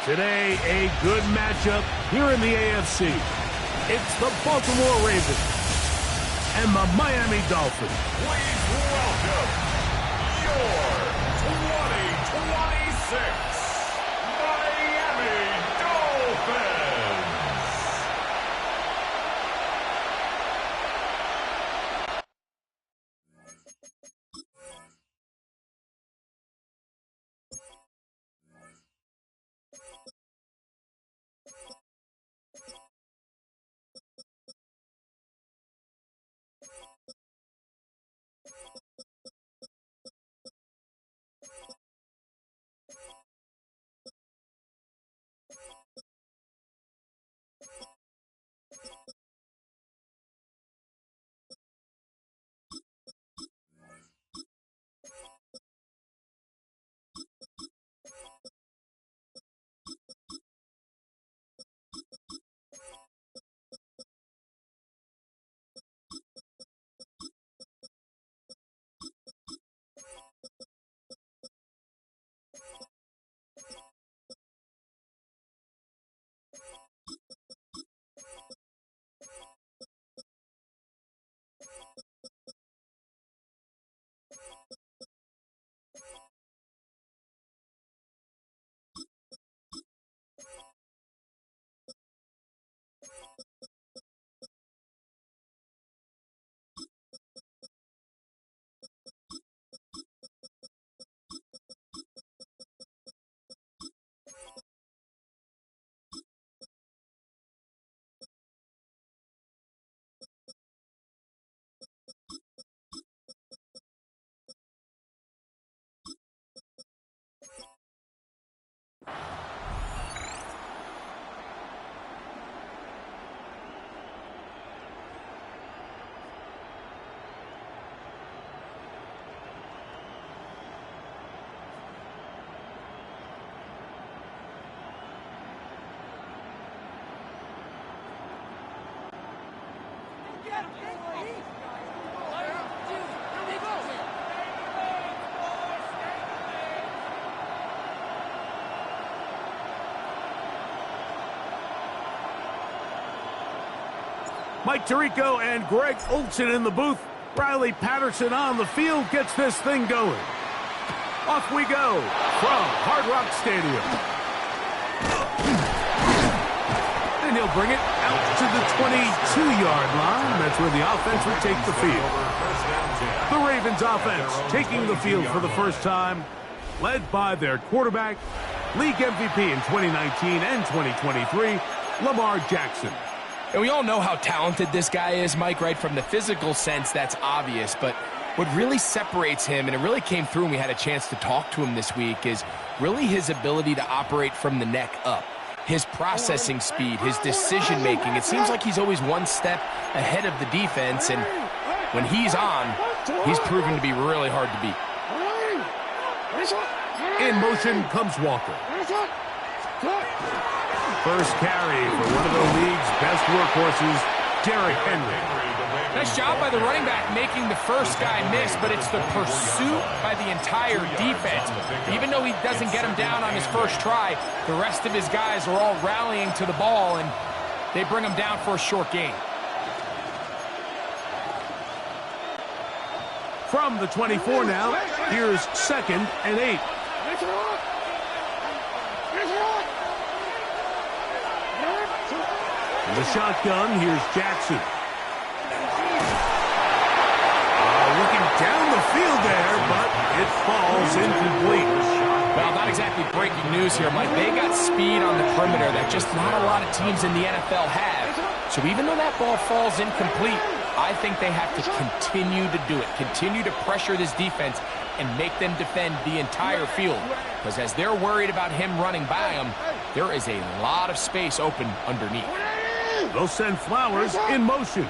Today, a good matchup here in the AFC. It's the Baltimore Ravens and the Miami Dolphins. Please welcome your 2026 Miami Dolphins. Mike Tirico and Greg Olsen in the booth. Riley Patterson on the field gets this thing going. Off we go from Hard Rock Stadium. And he'll bring it out to the 22-yard line. That's where the offense will take the field. The Ravens offense taking the field for the first time, led by their quarterback, league MVP in 2019 and 2023, Lamar Jackson. And we all know how talented this guy is, Mike, right? From the physical sense, that's obvious. But what really separates him, and it really came through when we had a chance to talk to him this week, is really his ability to operate from the neck up. His processing speed, his decision-making. It seems like he's always one step ahead of the defense, and when he's on, he's proven to be really hard to beat. In motion comes Walker. First carry for one of the league's best workhorses, Derrick Henry. Nice job by the running back making the first guy miss, but it's the pursuit by the entire defense. Even though he doesn't get him down on his first try, the rest of his guys are all rallying to the ball, and they bring him down for a short gain. From the 24 now, here's 2nd and 8. The shotgun, here's Jackson. Looking down the field there, but it falls incomplete. Well, not exactly breaking news here, Mike. They got speed on the perimeter that just not a lot of teams in the NFL have. So even though that ball falls incomplete, I think they have to continue to do it. Continue to pressure this defense and make them defend the entire field. Because as they're worried about him running by them, there is a lot of space open underneath. They'll send Flowers in motion.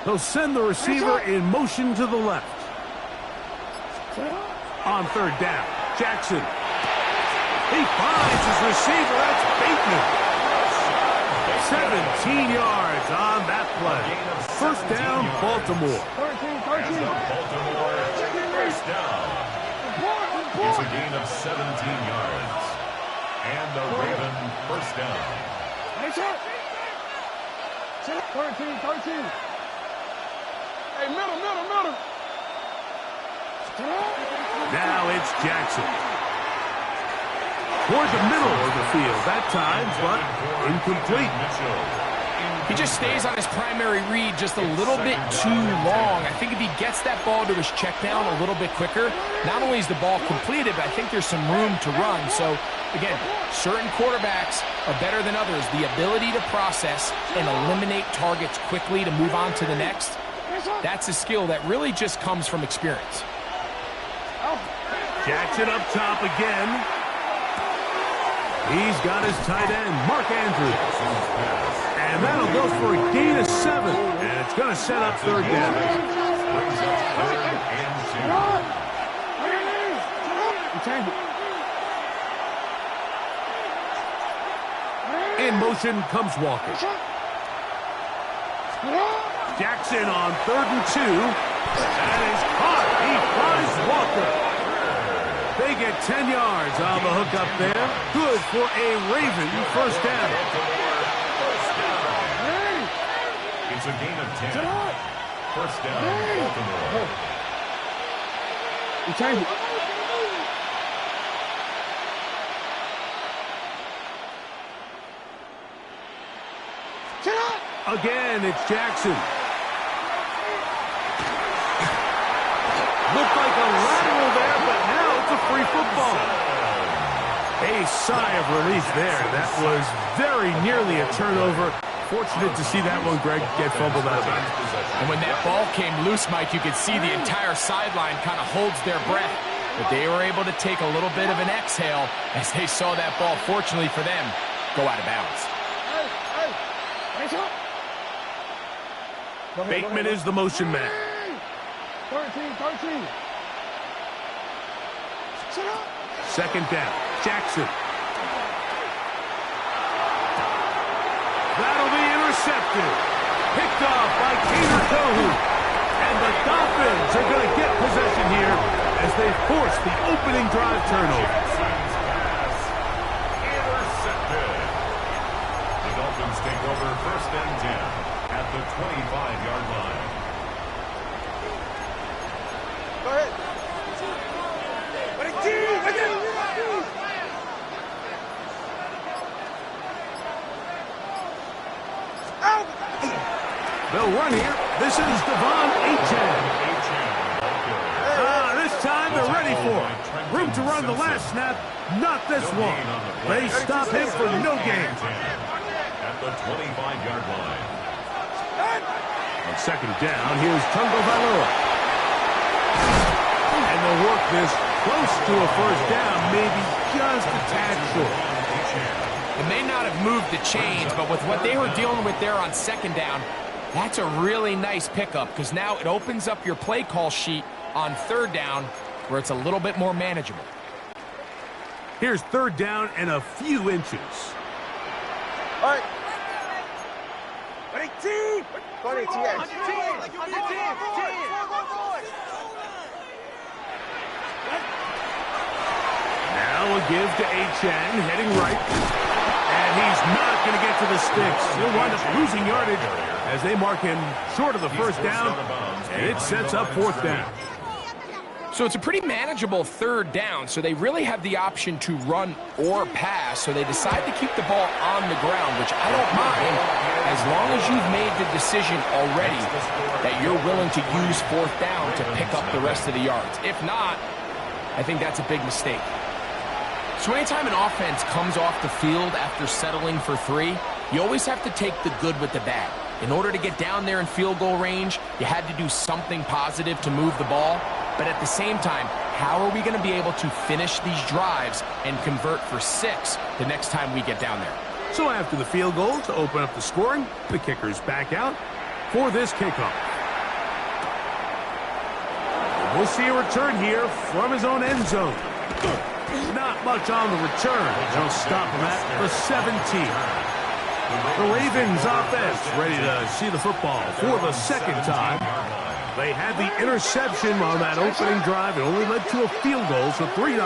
They'll send the receiver in motion to the left. On 3rd down, Jackson. He finds his receiver. That's Bateman. 17 yards on that play. First down, Baltimore. Baltimore first down. It's a gain of 17 yards. And And the Raven first down. Hey, check. 13. Hey, middle. Now it's Jackson. Toward the middle of the field that time, but incomplete. He just stays on his primary read just a little bit too long. I think if he gets that ball to his check down a little bit quicker, not only is the ball completed, but I think there's some room to run. So, again, certain quarterbacks are better than others. The ability to process and eliminate targets quickly to move on to the next, that's a skill that really just comes from experience. Jackson up top again. He's got his tight end, Mark Andrews. And that'll go for a gain of 7. And it's going to set up third down. In motion comes Walker. Jackson on 3rd and 2. That is caught. He finds Walker. They get 10 yards on the hook up there. Good for a Raven first down. It's a gain of 10. First down, Baltimore. Again, it's Jackson. Looked like a lateral there, but now it's a free football. A sigh of relief there. That was very nearly a turnover. Fortunate to see that one, Greg, get fumbled out of bounds. And when that ball came loose, Mike, you could see the entire sideline kind of holds their breath. But they were able to take a little bit of an exhale as they saw that ball, fortunately for them, go out of bounds. Bateman is the motion man. 13. Second down, Jackson. That'll be intercepted. Picked off by Kader Tohu. And the Dolphins are going to get possession here as they force the opening drive turnover. Intercepted. The Dolphins take over first and 10 at the 25-yard line. Go ahead. They'll run here. This is Devon Achane. This time they're ready for it. Room to run the last snap, not this one. They stop him for no gain. At the 25-yard line. On second down, here's Tungo Valora. And they'll work this close to a first down, maybe just a tad short. It may not have moved the chains, but with what they were dealing with there on second down, that's a really nice pickup because now it opens up your play call sheet on third down where it's a little bit more manageable. Here's third down and a few inches. All right. 22. 20 TX. Now a give to Achane, heading right. And he's not going to get to the sticks. He'll wind up losing yardage as they mark him short of the first down. And it sets up fourth down. So it's a pretty manageable third down, so they really have the option to run or pass, so they decide to keep the ball on the ground, which I don't mind, as long as you've made the decision already that you're willing to use fourth down to pick up the rest of the yards. If not, I think that's a big mistake. So anytime an offense comes off the field after settling for 3, you always have to take the good with the bad. In order to get down there in field goal range, you had to do something positive to move the ball. But at the same time, how are we going to be able to finish these drives and convert for 6 the next time we get down there? So after the field goal to open up the scoring, the kicker's back out for this kickoff. We'll see a return here from his own end zone. Not much on the return. They'll stop him at the 17. The Ravens offense ready to see the football for the second time. They had the interception on that opening drive. It only led to a field goal, so 3-0.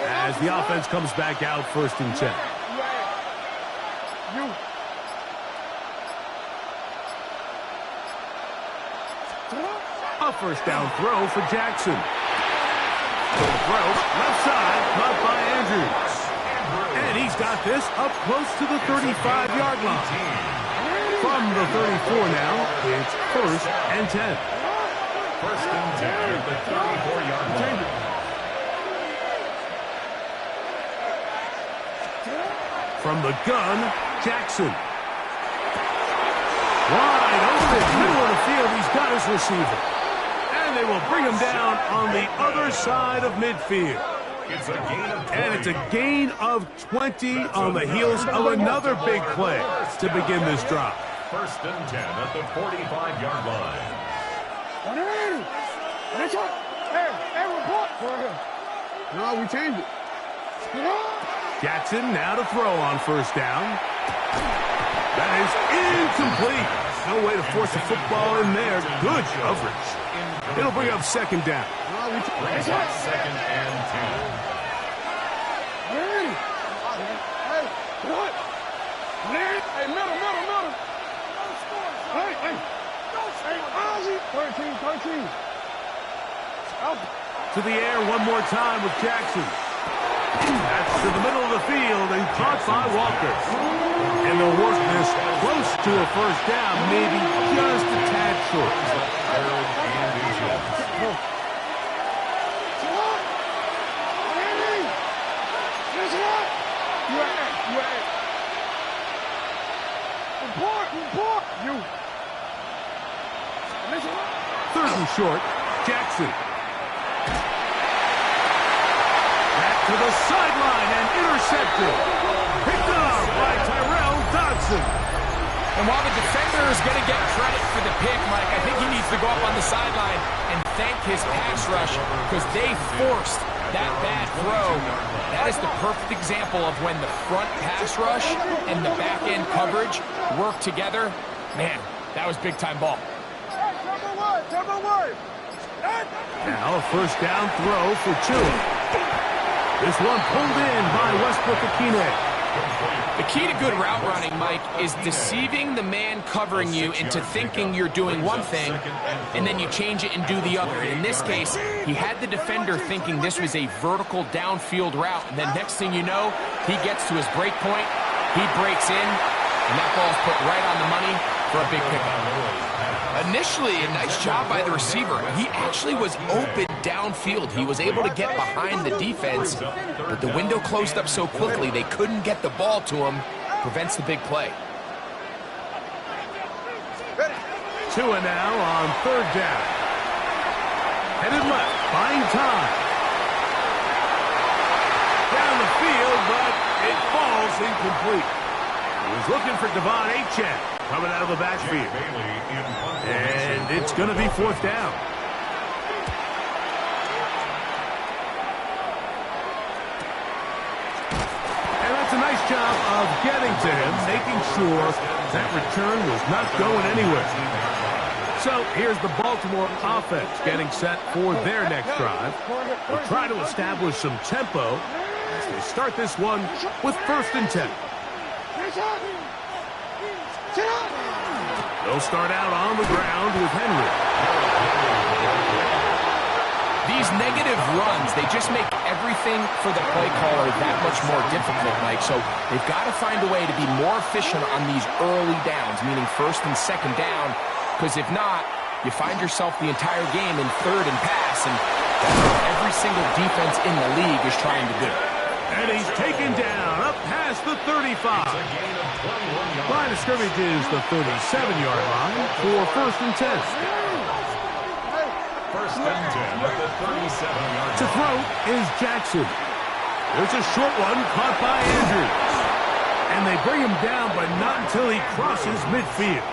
as the offense comes back out 1st and 10. A 1st down throw for Jackson. Throw, left side, caught by Andrews. And he's got this up close to the 35-yard line. From the 34 now, it's 1st and 10. 1st and 10 at the 34-yard line. From the gun, Jackson. Wide open, middle of the field, he's got his receiver. And they will bring him down on the other side of midfield. It's a gain of 20. And it's a gain of 20 on the heels of another big play to begin this drive. 1st and 10 at the 45-yard line. No, we changed it. Jackson now to throw on 1st down. That is incomplete. No way to force the football in there. Good coverage. It'll bring up 2nd down. Brings up 2nd and 10. Hey, middle. Hey. 13. To the air one more time with Jackson. That's to the middle of the field and caught by Walker. And they'll work this close to a 1st down, maybe just a tad short. 3rd and inches. You. 3rd and short, Jackson. Back to the sideline and intercepted. Picked up by Tyrell Dodson. And while the defender is going to get credit for the pick, Mike, I think he needs to go up on the sideline and thank his pass rush because they forced that bad throw. That is the perfect example of when the front pass rush and the back end coverage work together. Man, that was big-time ball. Now a 1st down throw for Tua. This one pulled in by Westbrook-Ikhine. The key to good route running, Mike, is deceiving the man covering you into thinking you're doing one thing, and then you change it and do the other. And in this case, he had the defender thinking this was a vertical downfield route, and then next thing you know, he gets to his break point, he breaks in, and that ball's put right on the money for a big pickup. Initially, a nice job by the receiver. He actually was open downfield. He was able to get behind the defense, but the window closed up so quickly they couldn't get the ball to him. Prevents the big play. Tua now on 3rd down. Headed left, buying time. Down the field, but it falls incomplete. He was looking for Devon Achane coming out of the backfield. And it's going to be 4th down. And that's a nice job of getting to him, making sure that return was not going anywhere. So here's the Baltimore offense getting set for their next drive. They'll try to establish some tempo as they start this one with 1st and 10. They'll start out on the ground with Henry. These negative runs, they just make everything for the play caller that much more difficult, Mike. So they've got to find a way to be more efficient on these early downs, meaning 1st and 2nd down, because if not, you find yourself the entire game in 3rd and pass, and that's what every single defense in the league is trying to do. And he's taken down up past the 35. Line of scrimmage is the 37-yard line for 1st and 10. 1st and 10 at the 37-yard line. To throw is Jackson. There's a short one caught by Andrews. And they bring him down, but not until he crosses midfield.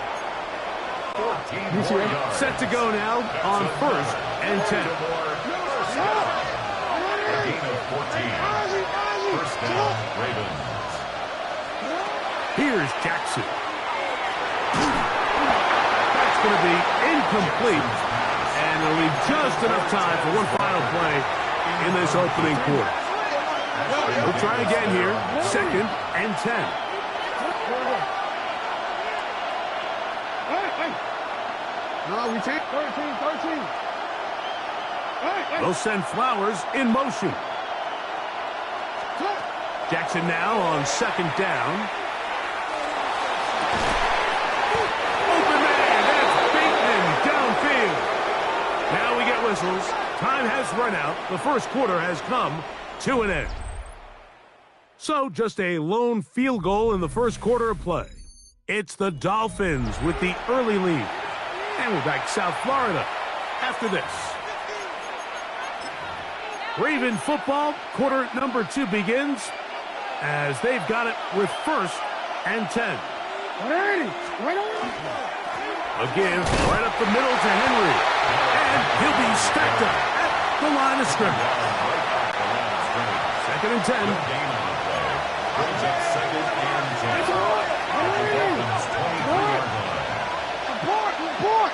Set to go now on 1st and 10. A gain of 14. 1st down, Ravens. Here's Jackson. That's going to be incomplete. And it'll leave just enough time for one final play in this opening quarter. We'll try again here. 2nd and 10. No, we take 13. They'll send Flowers in motion. Jackson now on 2nd down. Open man, that's Bateman downfield. Now we get whistles. Time has run out. The first quarter has come to an end. So just a lone field goal in the first quarter of play. It's the Dolphins with the early lead. And we're back South Florida after this. Raven football, quarter number 2 begins as they've got it with 1st and 10. A give right up the middle to Henry. And he'll be stacked up at the line of scrimmage. 2nd and 10. Brings up 2nd and 10. Report!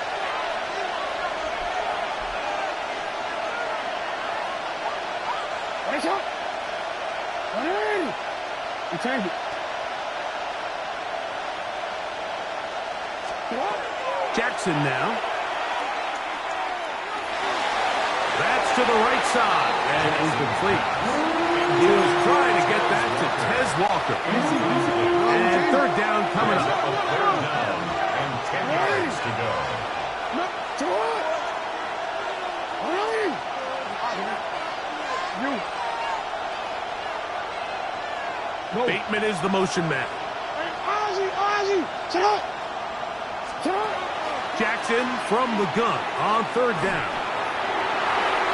We changed it. Jackson now. That's to the right side and incomplete. He was trying to get that to Tez Walker. And 3rd down coming up. 3rd down and 10 yards to go. Bateman is the motion man. Ozzy, sit up. Jackson from the gun on 3rd down.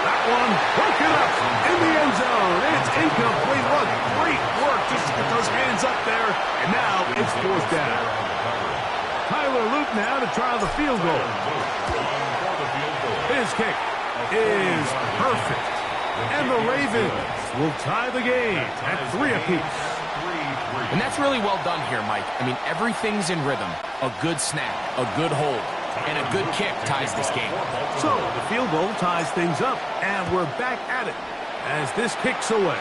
That one broken up in the end zone. It's incomplete. What great work just to get those hands up there. And now it's 4th down. Tyler Luke now to try the field goal. His kick is perfect. And the Ravens will tie the game at 3 apiece. And that's really well done here, Mike. I mean, everything's in rhythm. A good snap, a good hold, and a good kick ties this game. So the field goal ties things up, and we're back at it as this kicks away.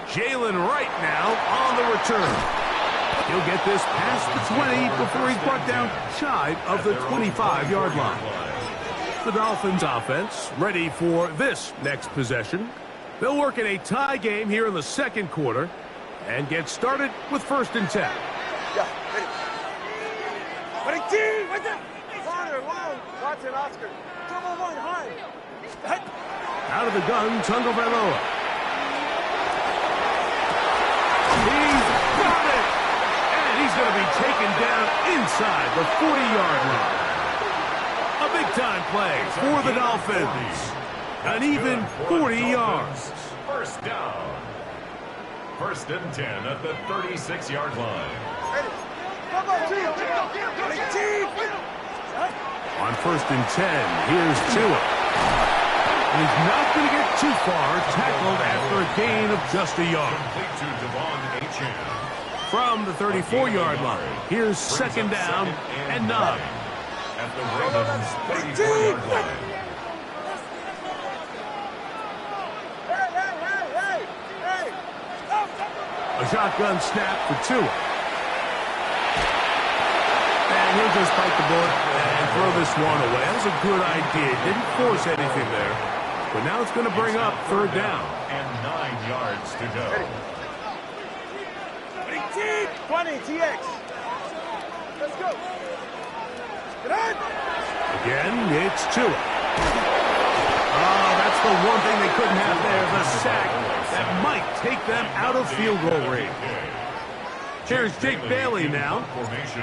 Jalen Wright now on the return. He'll get this past the 20 before he's brought down shy of the 25-yard line. The Dolphins offense ready for this next possession. They'll work in a tie game here in the 2nd quarter and get started with 1st and 10. Out of the gun, Tungo Vailoa. He's got it! And he's going to be taken down inside the 40-yard line. A big-time play for the Dolphins. An even 40 yards. 1st down. 1st and 10 at the 36-yard line. On 1st and 10, here's Tua. He's not going to get too far, tackled after a gain of just a yard. Complete to Devon Achane. From the 34-yard line, here's 2nd down and 9. At the Ravens' 34-yard line. A shotgun snap for Tua. And he'll just bite the bullet and throw this one away. That was a good idea. Didn't force anything there. But now it's going to bring up 3rd down. And 9 yards to go. 20, TX. Let's go. Get on. Again, it's Tua. Oh, that's the one thing they couldn't have there, the sack that might take them out of field goal range. Here's Jake Bailey now.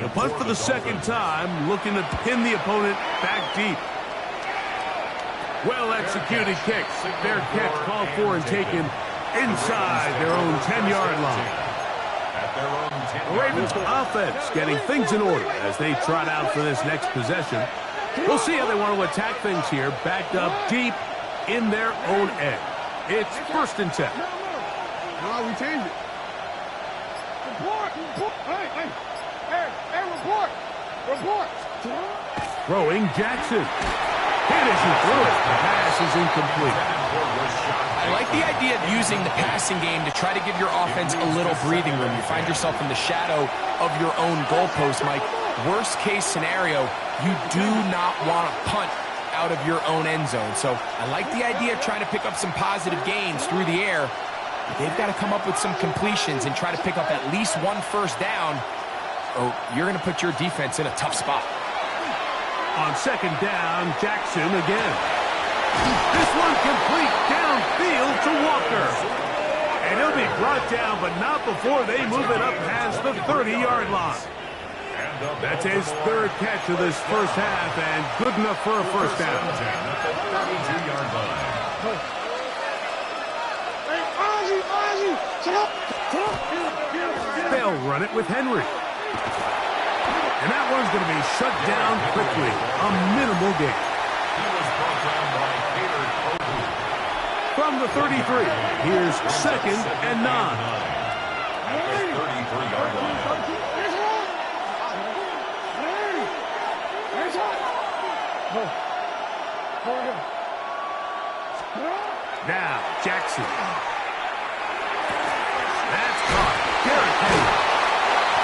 The punt for the 2nd time, looking to pin the opponent back deep. Well-executed kicks. Their catch called for and taken inside their own 10-yard line. The Ravens offense getting things in order as they trot out for this next possession. We'll see how they want to attack things here, backed up deep in their own end. It's 1st and 10. No, we changed it. Report! Hey, report! Throwing Jackson. Can't issue through it. The pass is incomplete. I like the idea of using the passing game to try to give your offense a little breathing room. You find yourself in the shadow of your own goalpost, Mike. Worst case scenario, you do not want to punt out of your own end zone. So I like the idea of trying to pick up some positive gains through the air. But they've got to come up with some completions and try to pick up at least one first down, or you're going to put your defense in a tough spot. On second down, Jackson again. This one complete downfield to Walker. And he'll be brought down, but not before they move it up past the 30-yard line. That's his third catch of this first half, and good enough for a first down. They'll run it with Henry. And that one's going to be shut down quickly. A minimal gain. From the 33, here's second and 9. Now, Jackson. That's caught. Derrick Henry.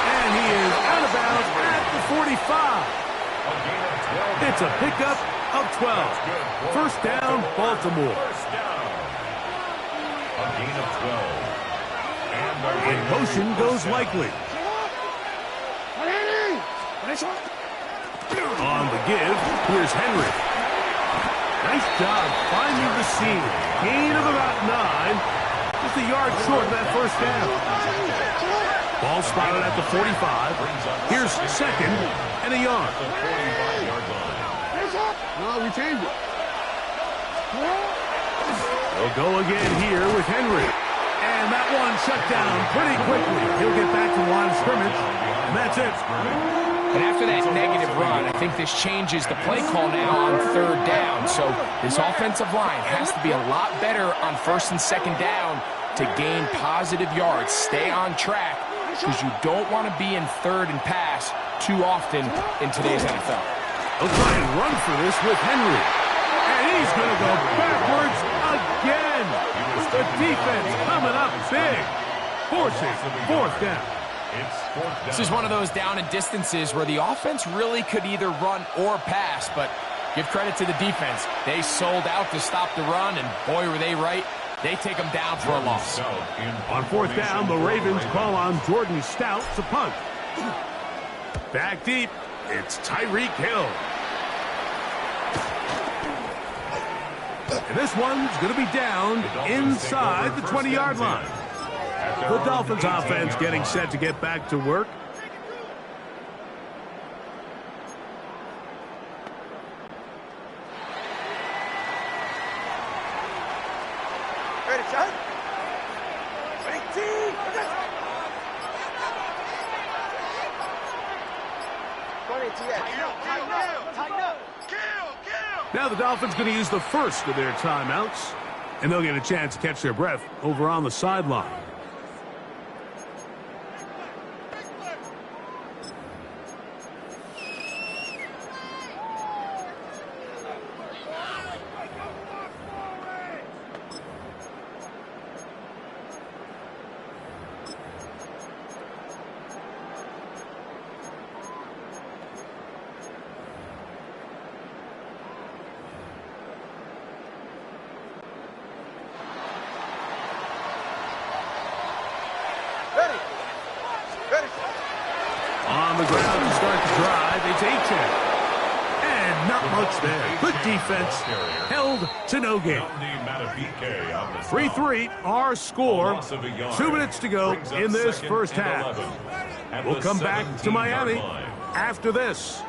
And he is out of bounds at the 45. It's a pickup of 12. First down, Baltimore. A gain of 12. In motion goes Likely. On the give, here's Henry. Nice job finding the seam. Gain of about 9. Just a yard short of that first down. Ball spotted at the 45. Here's second and a yard. No, we changed it. They'll go again here with Henry. And that one shut down pretty quickly. He'll get back to the line of scrimmage, and that's it. And after that negative run, I think this changes the play call now on third down. So this offensive line has to be a lot better on first and second down to gain positive yards. Stay on track, because you don't want to be in third and pass too often in today's NFL. They'll try and run for this with Henry. And he's going to go backwards again. The defense coming up big. Forcing fourth down. This is one of those down and distances where the offense really could either run or pass, but give credit to the defense. They sold out to stop the run, and boy, were they right. They take them down for a loss. On fourth down, the Ravens call on Jordan Stout to punt. Back deep, it's Tyreek Hill. And this one's going to be down inside the 20-yard line. The Dolphins offense getting set to get back to work. Ready, shot? Ready, team! 20 TX. Tighten up. Now the Dolphins going to use the first of their timeouts, and they'll get a chance to catch their breath over on the sideline. On the ground to start the drive, it's Gtowncapp. And not much there. Good defense, held to no gain. 3-3, our score. 2 minutes to go in this first half. We'll come back to Miami after this.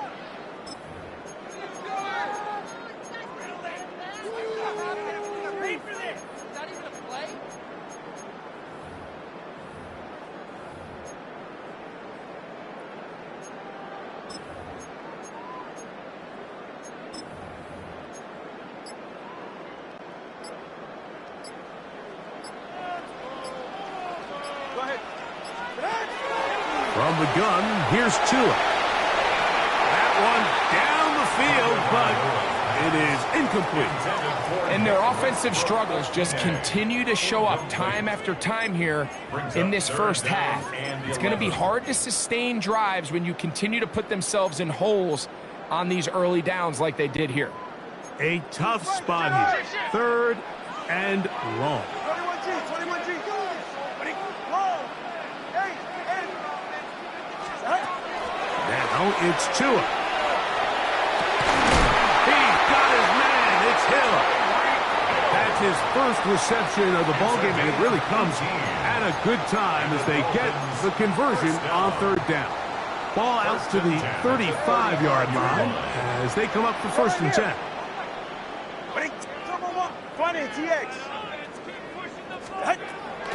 From the gun, here's Tua. That one down the field, but It is incomplete. And their offensive struggles just continue to show up time after time here in this first half. It's going to be hard to sustain drives when you continue to put themselves in holes on these early downs like they did here. A tough spot here. 3rd and long. 21G. Now it's Tua. He's got his man. It's Hill. That's his first reception of the ballgame, and it really comes at a good time as they get the conversion on 3rd down. Ball out to the 35-yard line as they come up for 1st and 10.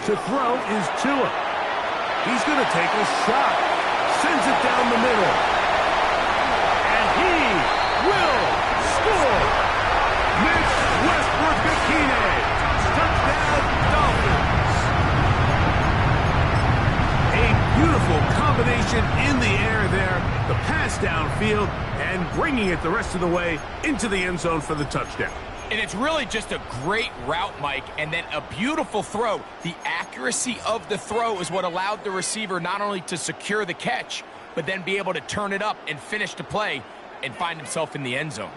To throw is Tua. He's going to take a shot. Sends it down the middle. And he will score. Mitch Westbrook-Akine. Touchdown, Dolphins. A beautiful combination in the air there. The pass downfield and bringing it the rest of the way into the end zone for the touchdown. And it's really just a great route, Mike, and then a beautiful throw. The accuracy of the throw is what allowed the receiver not only to secure the catch, but then be able to turn it up and finish the play and find himself in the end zone.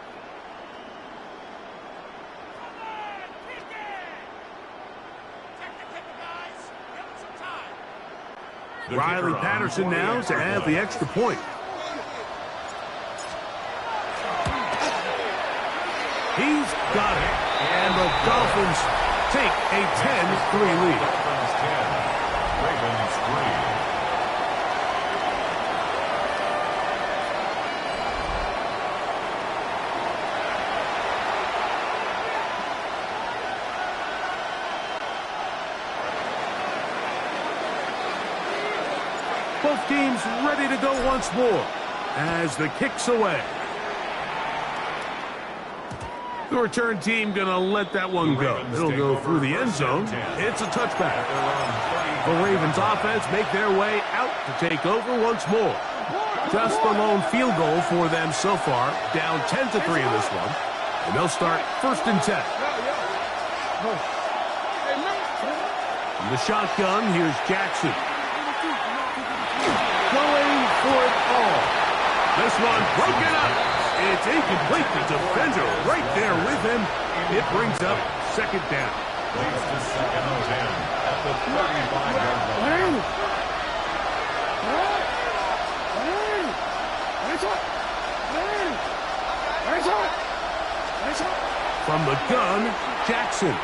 Riley Patterson now to add the extra point. He's got it. And the Dolphins take a 10-3 lead. Dolphins 10, Ravens 3. Both teams ready to go once more as the kick's away. The return team going to let that one go. It'll go through the end zone. It's a touchback. The Ravens offense make their way out to take over once more. Just the lone field goal for them so far. Down 10-3 in this one. And they'll start 1st and 10. From the shotgun, here's Jackson. Going for it all. This one broken up. It's incomplete. The defender right there with him. It brings up 2nd down. Leads to 2nd and 10 at the 35-yard line. From the gun, Jackson.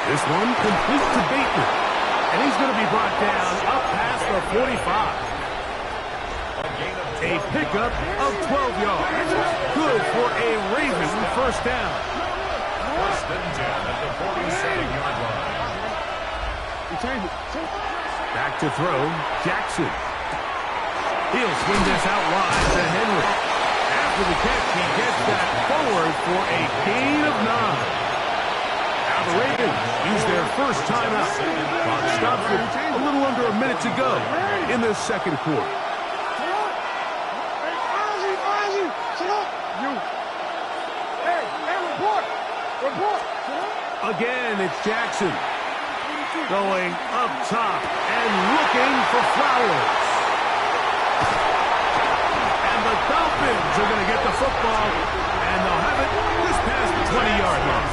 This one complete to Bateman. And he's going to be brought down up past the 45. A pickup of 12 yards. Good for a Raven 1st down. 1st and 10 at the 47-yard line. Back to throw, Jackson. He'll swing this out wide to Henry. After the catch, he gets that forward for a gain of 9. Now the Ravens use their first timeout. Clock stops with a little under a minute to go in the 2nd quarter. Again, it's Jackson. Going up top and looking for Flowers. And the Dolphins are going to get the football, and they'll have it just past the 20-yard line.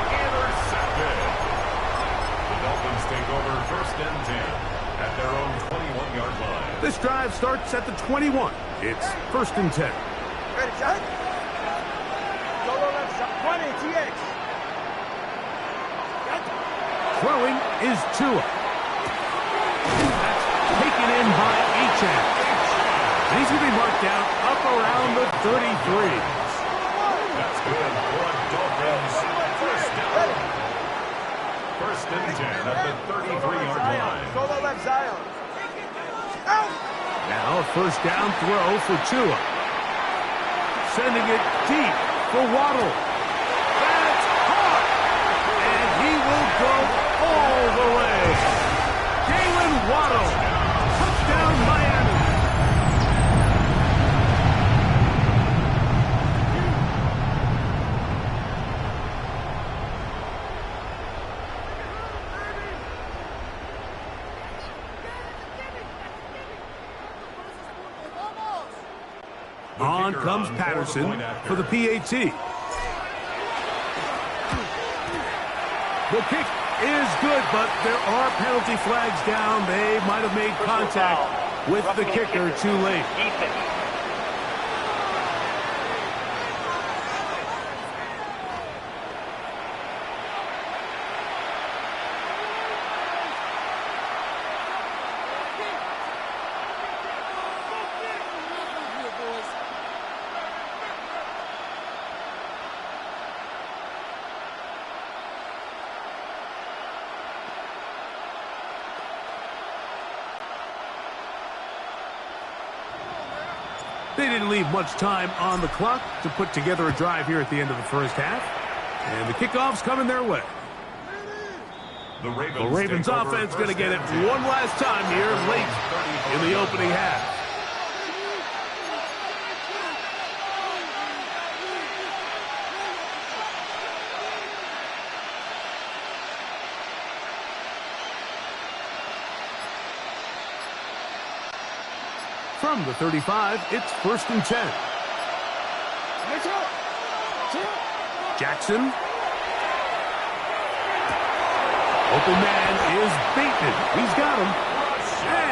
Intercepted. The Dolphins take over 1st and 10 at their own 21-yard line. This drive starts at the 21. It's 1st and 10. Ready, shot? Solo left side. 20, TX. Throwing is Tua. That's taken in by H.M. And he's going to be marked down up around the 33. That's good for Dolphins. 1st down. 1st and 10 at the 33-yard line. Solo left Zion. Out. Now a 1st down throw for Tua. Sending it deep for Waddle. That's caught. And he will go all the way. Jalen Waddle. Touchdown, Miami. On comes Patterson for the PAT. The kick is good, but there are penalty flags down. They might have made contact with the kicker too late. They didn't leave much time on the clock to put together a drive here at the end of the first half. And the kickoff's coming their way. The Ravens offense going to get it one last time here late in the opening half. From the 35, it's 1st and 10. Jackson. Open man is Bateman. He's got him.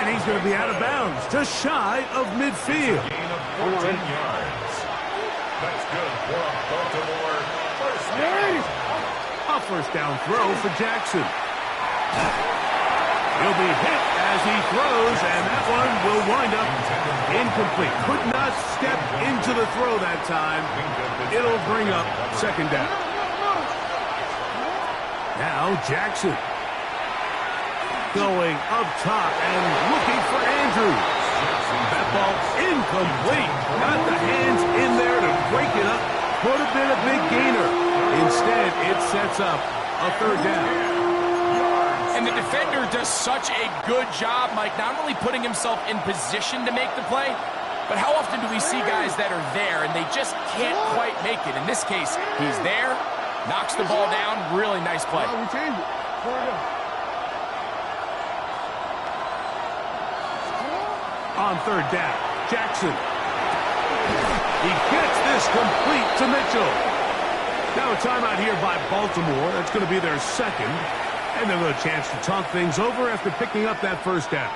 And he's going to be out of bounds, just shy of midfield. Gain of 14 yards. That's good for a Baltimore first down. A first down throw for Jackson. He'll be hit as he throws, and that one will wind up incomplete. Could not step into the throw that time. It'll bring up 2nd down. Now Jackson going up top and looking for Andrews. That ball incomplete. Got the hands in there to break it up. Could have been a big gainer. Instead, it sets up a 3rd down. And the defender does such a good job, Mike, not only putting himself in position to make the play, but how often do we see guys that are there and they just can't quite make it? In this case, he's there, knocks the ball down, really nice play. On 3rd down, Jackson. He gets this complete to Mitchell. Now a timeout here by Baltimore. That's going to be their 2nd. And they'll have a chance to talk things over after picking up that 1st down.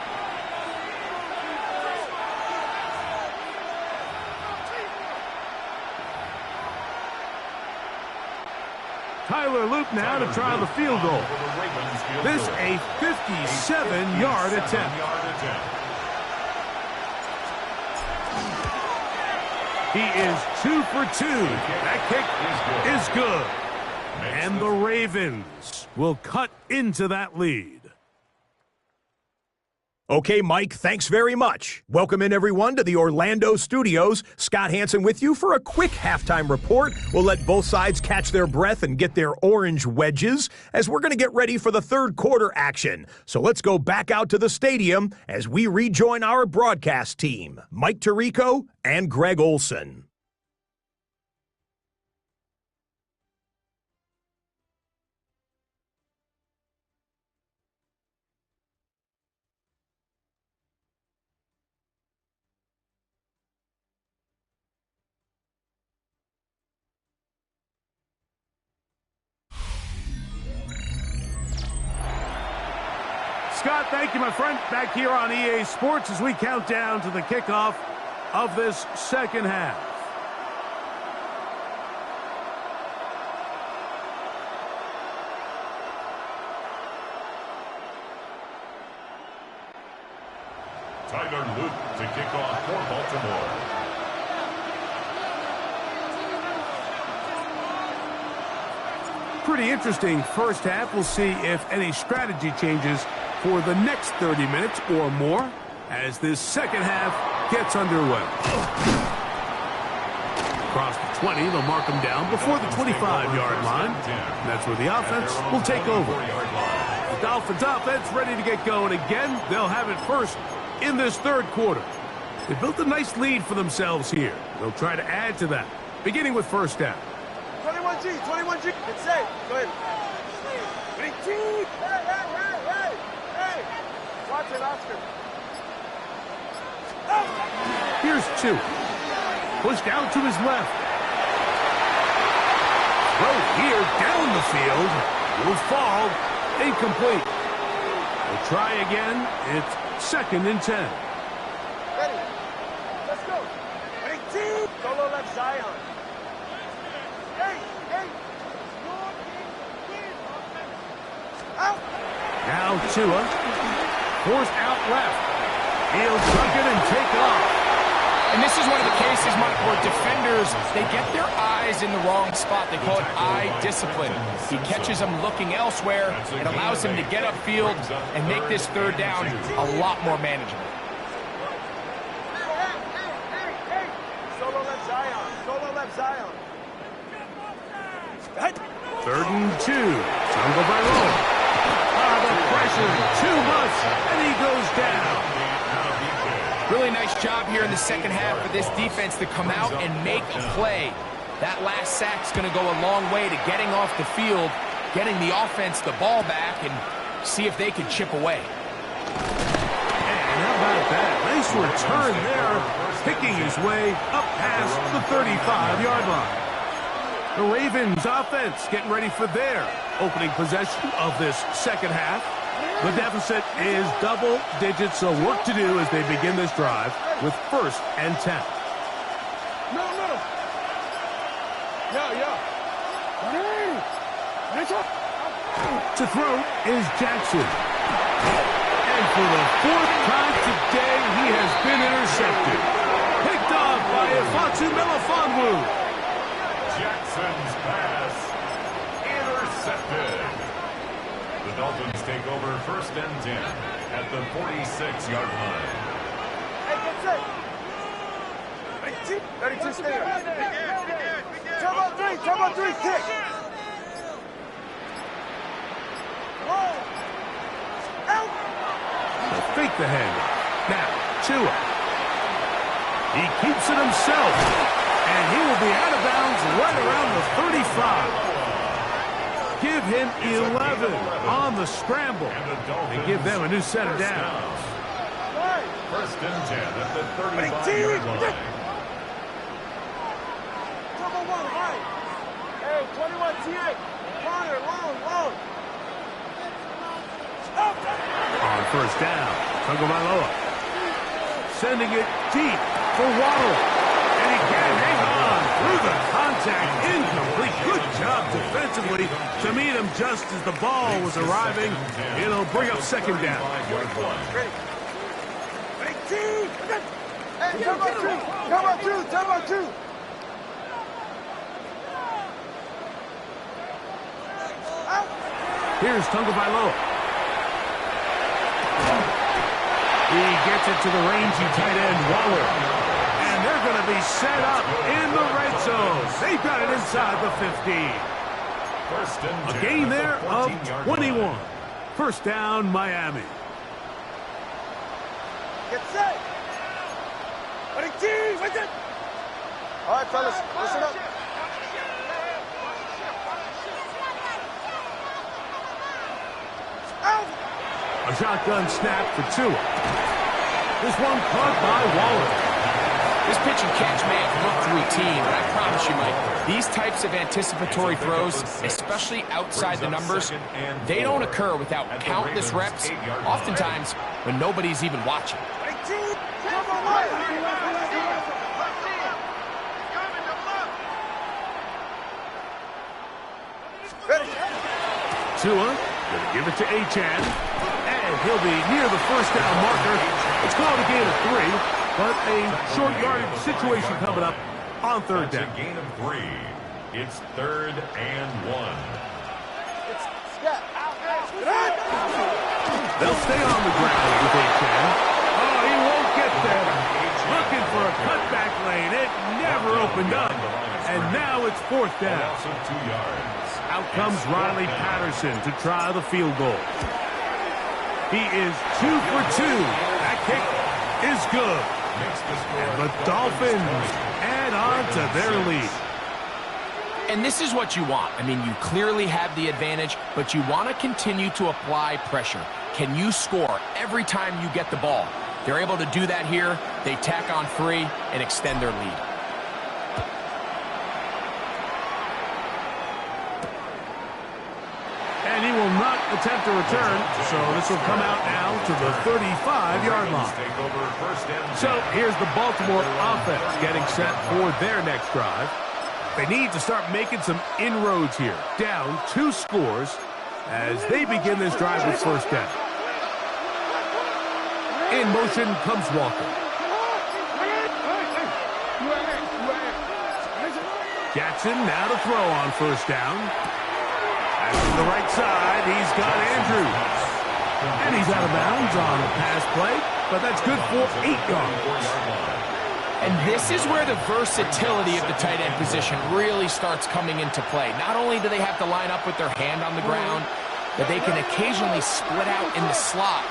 Tyler Loop now to try the field goal. This a 57-yard attempt. He is 2 for 2. That kick is good. And the Ravens will cut into that lead. Okay, Mike, thanks very much. Welcome in, everyone, to the Orlando studios. Scott Hansen with you for a quick halftime report. We'll let both sides catch their breath and get their orange wedges as we're going to get ready for the 3rd quarter action. So let's go back out to the stadium as we rejoin our broadcast team, Mike Tirico and Greg Olson. Scott, thank you, my friend. Back here on EA Sports as we count down to the kickoff of this 2nd half. Tyler Luke to kick off for Baltimore. Pretty interesting first half. We'll see if any strategy changes for the next 30 minutes or more as this 2nd half gets underway. Across the 20, they'll mark them down before the 25-yard line. And that's where the offense will take over. The Dolphins offense ready to get going again. They'll have it first in this 3rd quarter. They built a nice lead for themselves here. They'll try to add to that, beginning with 1st down. 21G. It's safe. Go ahead. 18. Hey. Watch it, Oscar. Here's 2. pushed out to his left. Throw here down the field. Will fall. Incomplete. We'll try again. It's 2nd and 10. Ready. Let's go. Ready, two. Solo left Zion. Hey. Out. Now Tua. Forced out left. He'll tuck it and take off. And this is one of the cases, Mike, where defenders, they get their eyes in the wrong spot. They call it eye discipline. He catches them looking elsewhere. It allows him to get upfield and make this 3rd down a lot more manageable. Hey. Solo left Zion. Solo left Zion. 3rd and 2. Tagovailoa. The pressure too much, and he goes down. Really nice job here in the 2nd half for this defense to come out and make a play. That last sack's going to go a long way to getting off the field, getting the offense the ball back, and see if they can chip away. And how about that? Nice return there, picking his way up past the 35-yard line. The Ravens offense getting ready for their opening possession of this 2nd half. The deficit is double digits, so work to do as they begin this drive with 1st and 10. No. Yeah. To throw is Jackson. And for the 4th time today, he has been intercepted. Picked off by Ifeatu Melifonwu. Jackson's pass intercepted. The Dolphins take over 1st and 10 at the 46-yard line. Hey, get set. 32 stairs. Turbo 3, kick. Roll. Out. They'll fake the handoff. Now, Tua. He keeps it himself. And he will be out of bounds right around the 35. Give him 11 on the scramble and give them a new set of downs. 1st and 10 at the 35-yard line. Turbo 1, high. Hey, 21 TA. Corner, long. Up. On 1st down, Tagovailoa. Sending it deep for Waddle. And he can hang on through the contact. Incomplete. Good job defensively to meet him just as the ball was arriving. It'll bring up 2nd down. Ready, two. Hey, turbo 2. Out. Here's Tagovailoa. He gets it to the rangy tight end, Waller. And they're going to be set up in the red zone. They've got it inside the 15. A gain there of 21. 1st down, Miami. Get set. Ready, two. Wait it. All right, fellas, listen up. Out. A shotgun snap for Tua. This one caught by Waller. This pitch and catch may have looked routine, but I promise you, Mike, these types of anticipatory throws, especially outside the numbers, they don't occur without countless reps, oftentimes when nobody's even watching. Tua going to give it to Achane, and he'll be near the 1st down marker. It's called a gain of 3, but a short yardage situation coming up on 3rd down. That's a gain of 3. It's 3rd and 1. They'll stay on the ground with Achane. Oh, he won't get there. Looking for a cutback lane. It never opened up. And now it's 4th down. Also 2 yards. Out comes Riley Patterson to try the field goal. He is 2 for 2. That kick is good. And the Dolphins add on to their lead. And this is what you want. I mean, you clearly have the advantage, but you want to continue to apply pressure. Can you score every time you get the ball? They're able to do that here. They tack on 3 and extend their lead. attempt to return, so this will come out now to the 35-yard line. So here's the Baltimore offense getting set for their next drive. They need to start making some inroads here. Down 2 scores as they begin this drive with first down. In motion comes Walker. Jackson now to throw on first down. And to the right side, he's got Andrews. And he's out of bounds on a pass play, but that's good for 8 yards. And this is where the versatility of the tight end position really starts coming into play. Not only do they have to line up with their hand on the ground, but they can occasionally split out in the slot.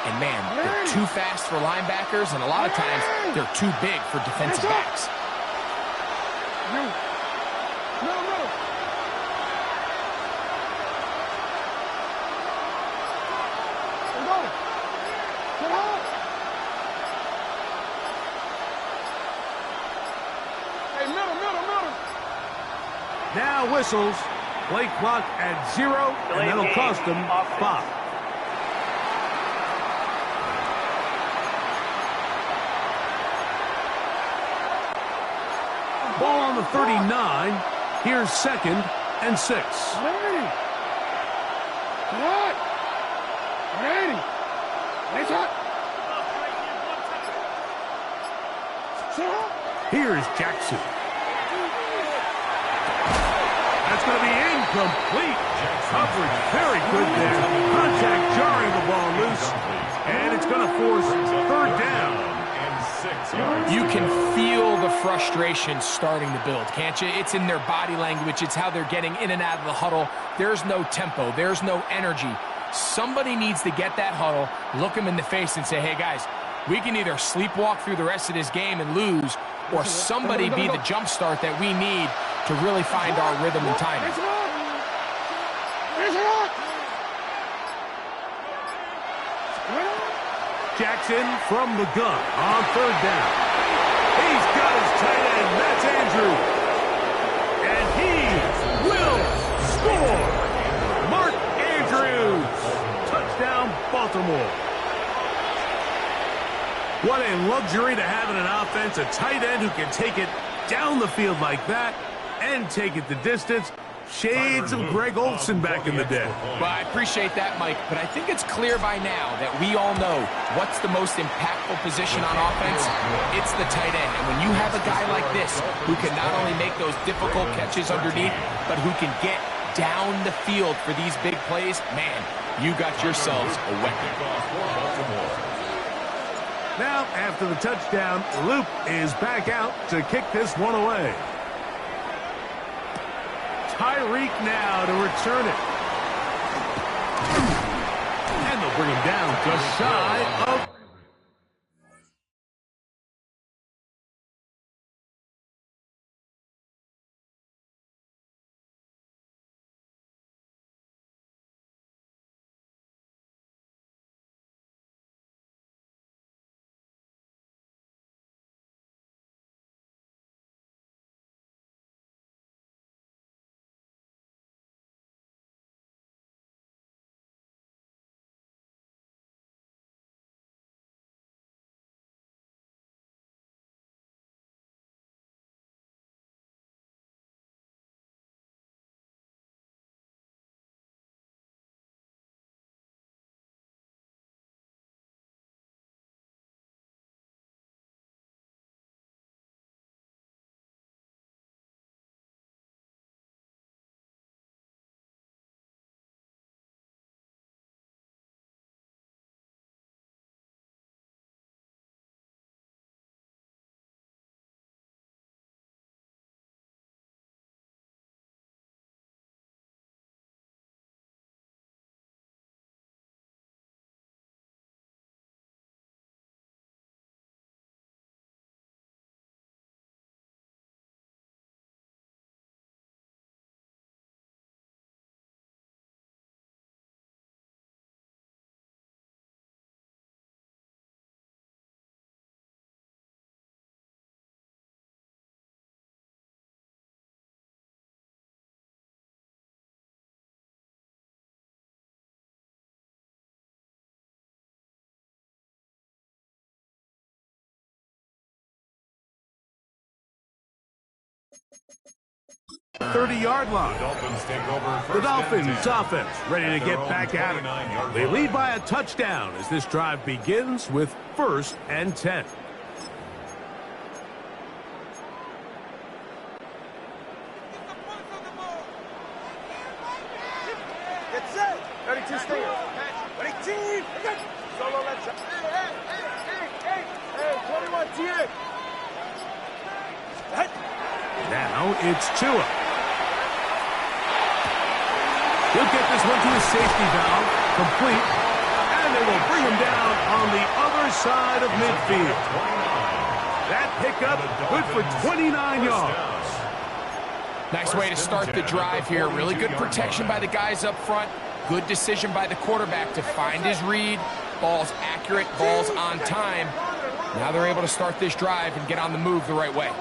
And man, they're too fast for linebackers, and a lot of times they're too big for defensive backs. Now whistles. Play clock at 0, and that'll cost them 5. Ball on the 39. Here's 2nd and 6. Here's Jackson. That's going to be incomplete. Coverage very good there. Contact jarring the ball loose. And it's going to force 3rd down. You can feel the frustration starting to build, can't you? It's in their body language. It's how they're getting in and out of the huddle. There's no tempo. There's no energy. Somebody needs to get that huddle, look them in the face and say, hey, guys, we can either sleepwalk through the rest of this game and lose, or somebody be the jump start that we need to really find our rhythm and timing. Jackson from the gun on 3rd down. He's got his tight end. That's Andrews. And he will score. Mark Andrews. Touchdown, Baltimore. What a luxury to have in an offense. A tight end who can take it down the field like that and take it the distance. Shades of Greg Olsen back in the day. Well, I appreciate that, Mike, but I think it's clear by now that we all know what's the most impactful position on offense. It's the tight end. And when you have a guy like this who can not only make those difficult catches underneath, but who can get down the field for these big plays, man, you got yourselves a weapon. Now, after the touchdown, Luke is back out to kick this one away. Tyreek now to return it. And they'll bring him down just shy of 30-yard line. Dolphins take over The first Dolphins and 10. offense ready to get back at it. They lead by a touchdown as this drive begins with 1st and 10. Get set. 32 stay. 22. Solo left side. Hey, 21 TX. Now it's Tua. He'll get this one to his safety valve, complete, and they will bring him down on the other side of midfield. That pickup, good for 29 yards. Nice way to start the drive here. Really good protection by the guys up front. Good decision by the quarterback to find his read. Ball's accurate, ball's on time. Now they're able to start this drive and get on the move the right way.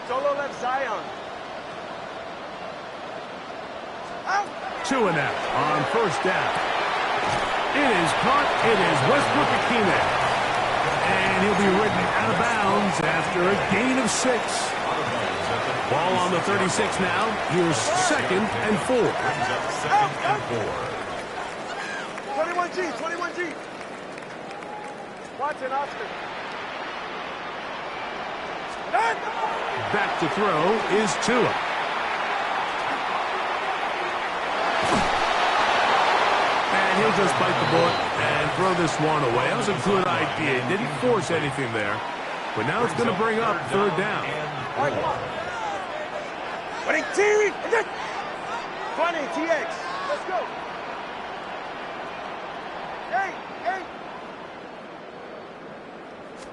Solo left Zion. Tua now on 1st down. It is caught. It is Westbrook Akine. And he'll be ridden out of bounds after a gain of 6. Ball on the 36 now. Here's 2nd and 4. 21G, 21G. Watson, Oscar. Back to throw is Tua. And he'll just bite the bullet and throw this one away. That was a good idea. He didn't force anything there. But now it's going to bring up 3rd down. 20 TX. Let's go. Hey.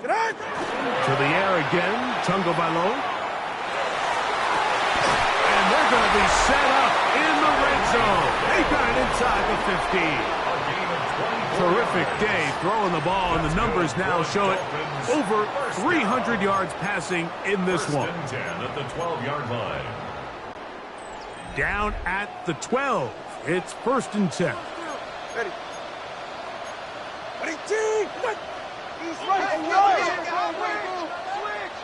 To the air again, Tungo Balo. And they're going to be set up in the red zone. They got it inside the 15. Terrific day throwing the ball, and the numbers now show it. Over 300 yards passing in this one. 10 at the 12-yard line. Down at the 12. It's 1st and 10. Ready. 22. He's right. Switch.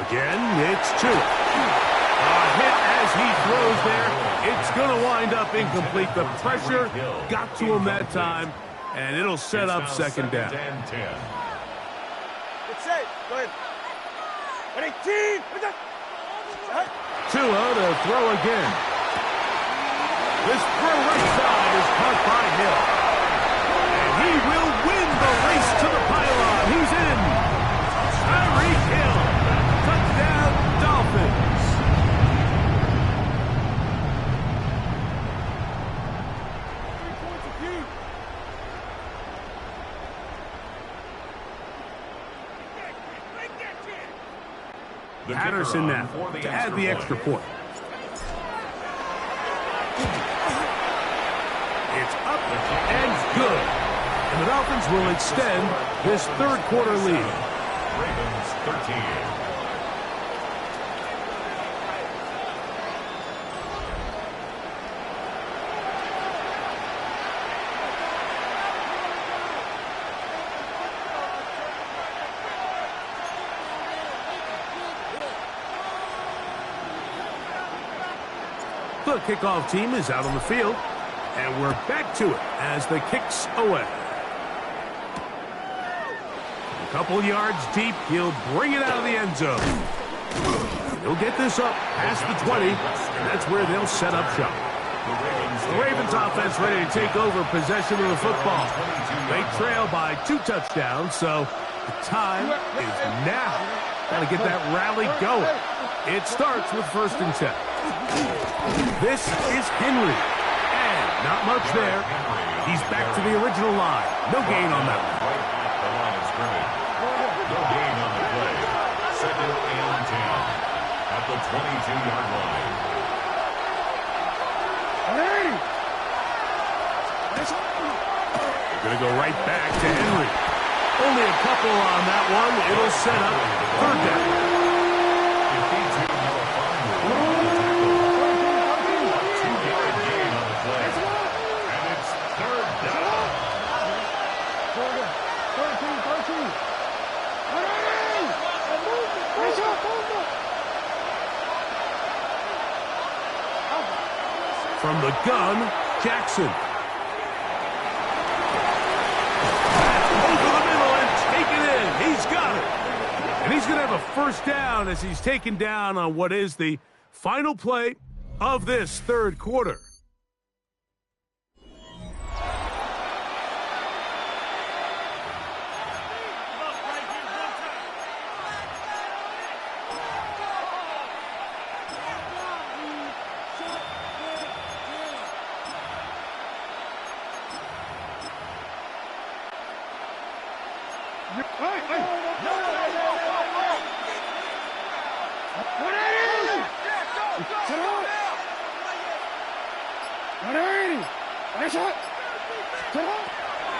Again, it's Tua. A hit as he throws there. It's going to wind up incomplete. The pressure got to him that time, and it'll set up 2nd down. And 10. It's safe. Go ahead. 18. Tua to throw again. This throw right side is caught by Hill. And he will win the race to the pylon. He's in. Tyreek Hill. Touchdown, Dolphins. Patterson now to add the extra point. It's up and good. And the Dolphins will extend this 3rd quarter lead. Ravens 13. The kickoff team is out on the field, and we're back to it as the kick's away. A couple yards deep, he'll bring it out of the end zone. He'll get this up past the 20, and that's where they'll set up shop. The Ravens offense ready to take over possession of the football. They trail by 2 touchdowns, so the time is now. Got to get that rally going. It starts with 1st and 10. This is Henry. And not much there. He's back to the original line. No gain on that one. Right at the line of scrimmage. No gain on the play. 2nd and 10 at the 22-yard line. They're going to go right back to Henry. Only a couple on that one. It'll set up 3rd down. From the gun, Jackson. Over the middle and take it in. He's got it. And he's going to have a first down as he's taken down on what is the final play of this third quarter.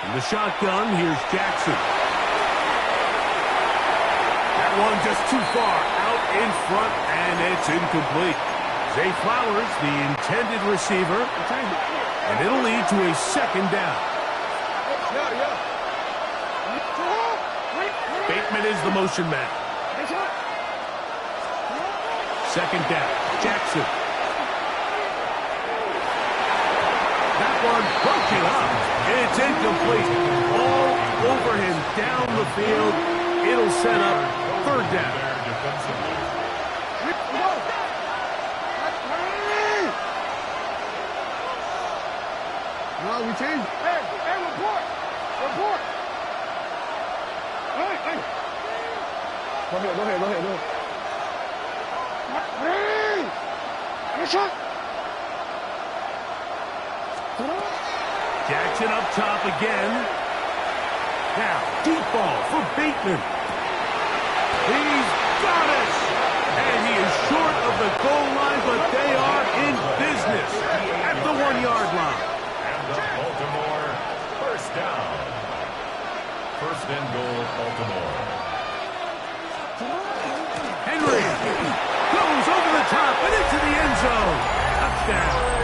In the shotgun, here's Jackson. That one just too far out in front, and it's incomplete. Zay Flowers, the intended receiver, and it'll lead to a second down. Bateman is the motion man. Second down, Jackson. That one broken up. It's incomplete. All over him down the field. It'll set up third down. No, we changed. Hey, report. Hey. Go ahead. Hey, shot. Jackson up top again. Now, deep ball for Bateman. He's got it! And he is short of the goal line, but they are in business at the 1-yard line. And the Baltimore first down. First and goal, Baltimore. Henry goes over the top and into the end zone. Touchdown.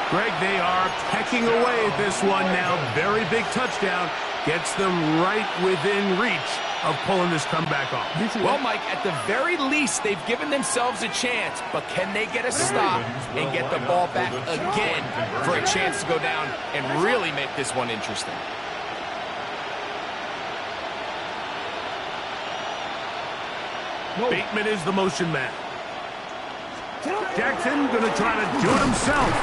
Greg, they are pecking away at this one now. Very big touchdown. Gets them right within reach of pulling this comeback off. Well, Mike, at the very least, they've given themselves a chance, but can they get a stop and get the ball back again for a chance to go down and really make this one interesting? Bateman is the motion man. Jackson going to try to do it himself.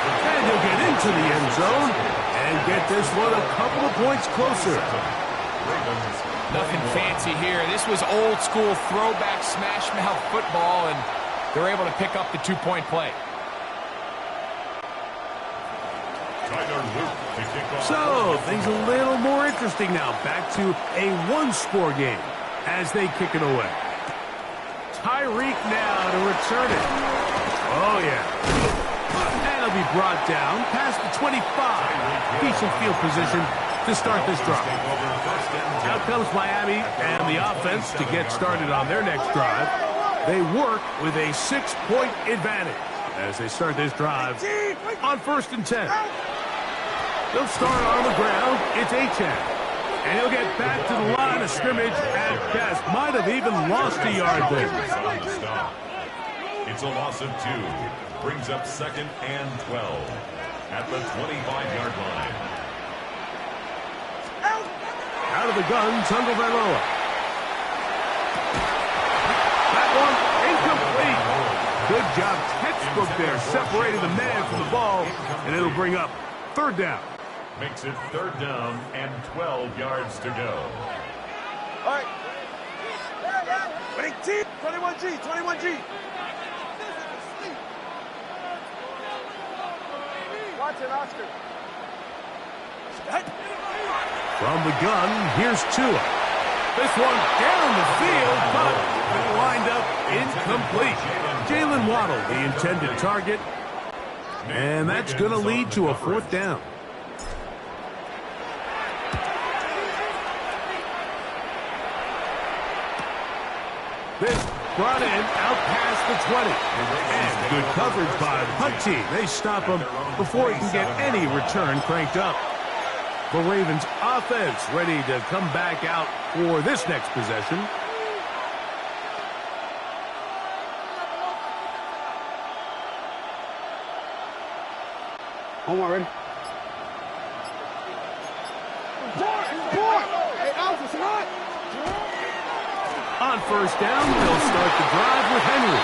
And he'll get into the end zone and get this one a couple of points closer. Nothing fancy here. This was old school throwback smash mouth football, and they're able to pick up the 2-point play. So, things a little more interesting now. Back to a one-score game as they kick it away. Tyreek now to return it. Oh, yeah. And he'll be brought down past the 25. Decent field position to start this drive. Out comes Miami and the offense to get started on their next drive. They work with a 6-point advantage as they start this drive on 1st and 10. They'll start on the ground. It's Gtowncapp. And he'll get back to the line of scrimmage at best. Might have even lost a yard there. It's a loss of 2. Brings up 2nd and 12 at the 25-yard line. Out of the gun, Tagovailoa. That one incomplete. Good job, textbook there, separating the man from the ball, and it'll bring up 3rd down. Makes it 3rd down and 12 yards to go. All right. 21G. Watch it, Oscar. From the gun, here's Tua. This one down the field, but it lined up incomplete. Jalen Waddle, the intended target. And that's going to lead to a 4th down. This brought in out past the 20. And good coverage by the punt team. They stop him before he can get any return cranked up. The Ravens offense ready to come back out for this next possession. 21 Home already. On first down, they'll start the drive with Henry.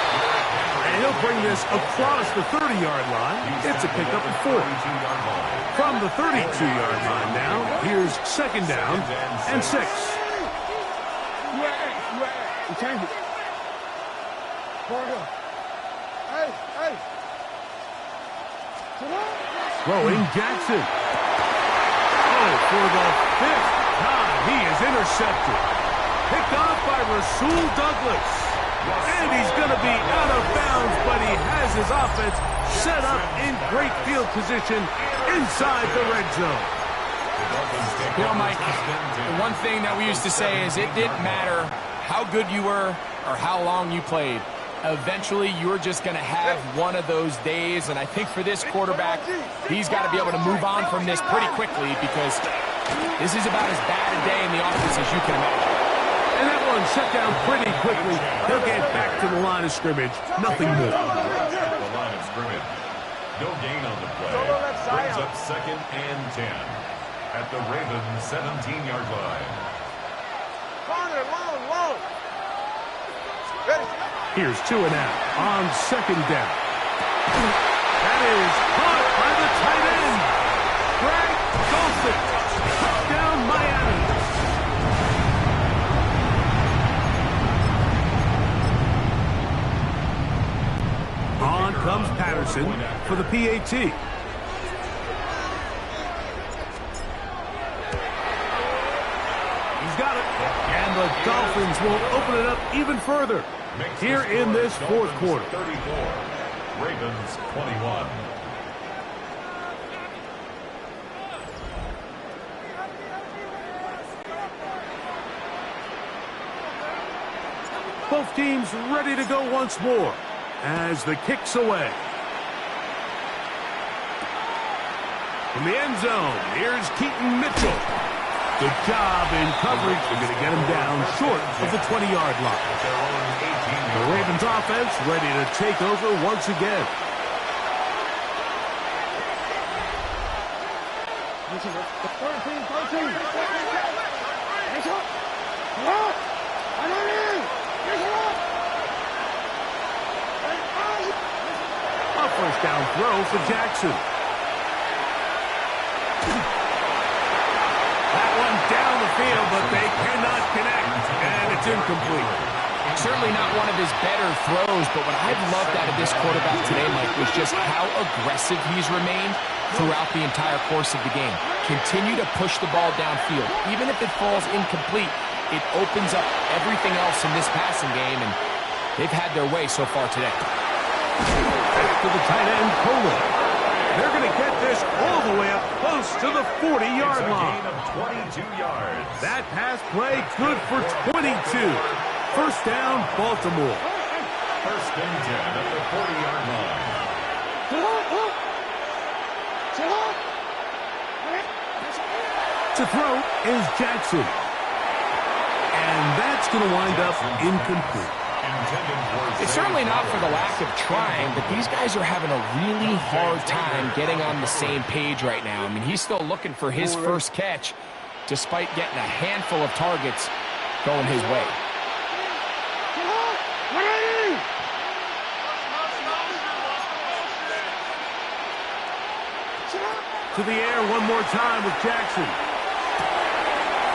And he'll bring this across the 30-yard line. It's a pickup of 4. From the 32-yard line now, here's second down and 6. Change it. Hey, hey. Throwing Jackson. Oh, for the 5th time, he is intercepted. Picked off by Rasul Douglas. And he's going to be out of bounds, but he has his offense set up in great field position inside the red zone. You know, Mike, the one thing that we used to say is it didn't matter how good you were or how long you played. Eventually, you're just going to have one of those days, and I think for this quarterback, he's got to be able to move on from this pretty quickly because this is about as bad a day in the office as you can imagine. And that one shut down pretty quickly. He'll get back to the line of scrimmage. Nothing more. The line of scrimmage. No gain on the play. Brings up second and 10 at the Ravens' 17-yard line. Corner, long. Ready. Here's 2 and out on second down. That is caught by the tight end. Greg Dulcich. Touchdown, Miami. On comes Patterson for the PAT. He's got it. And the Dolphins will open it up even further here in this fourth quarter. 34. Ravens 21. Both teams ready to go once more as the kick's away. From the end zone, here's Keaton Mitchell. Good job in coverage. They're going to get him down short of the 20-yard line. The Ravens offense ready to take over once again. A first down throw for Jackson. That one down the field, but they cannot connect, and it's incomplete. Certainly not one of his better throws, but what I've loved out of this quarterback today, Mike, was just how aggressive he's remained throughout the entire course of the game. Continue to push the ball downfield. Even if it falls incomplete, it opens up everything else in this passing game, and they've had their way so far today. Back to the tight end, Coleman. They're going to get this all the way up close to the 40-yard line. Gain of 22 yards. That pass play good for 22. First down, Baltimore. First and 10 at the 40-yard line. To throw is Jackson. And that's going to wind up incomplete. It's certainly not for the lack of trying, but these guys are having a really hard time getting on the same page right now. I mean, he's still looking for his first catch, despite getting a handful of targets going his way. To the air one more time with Jackson.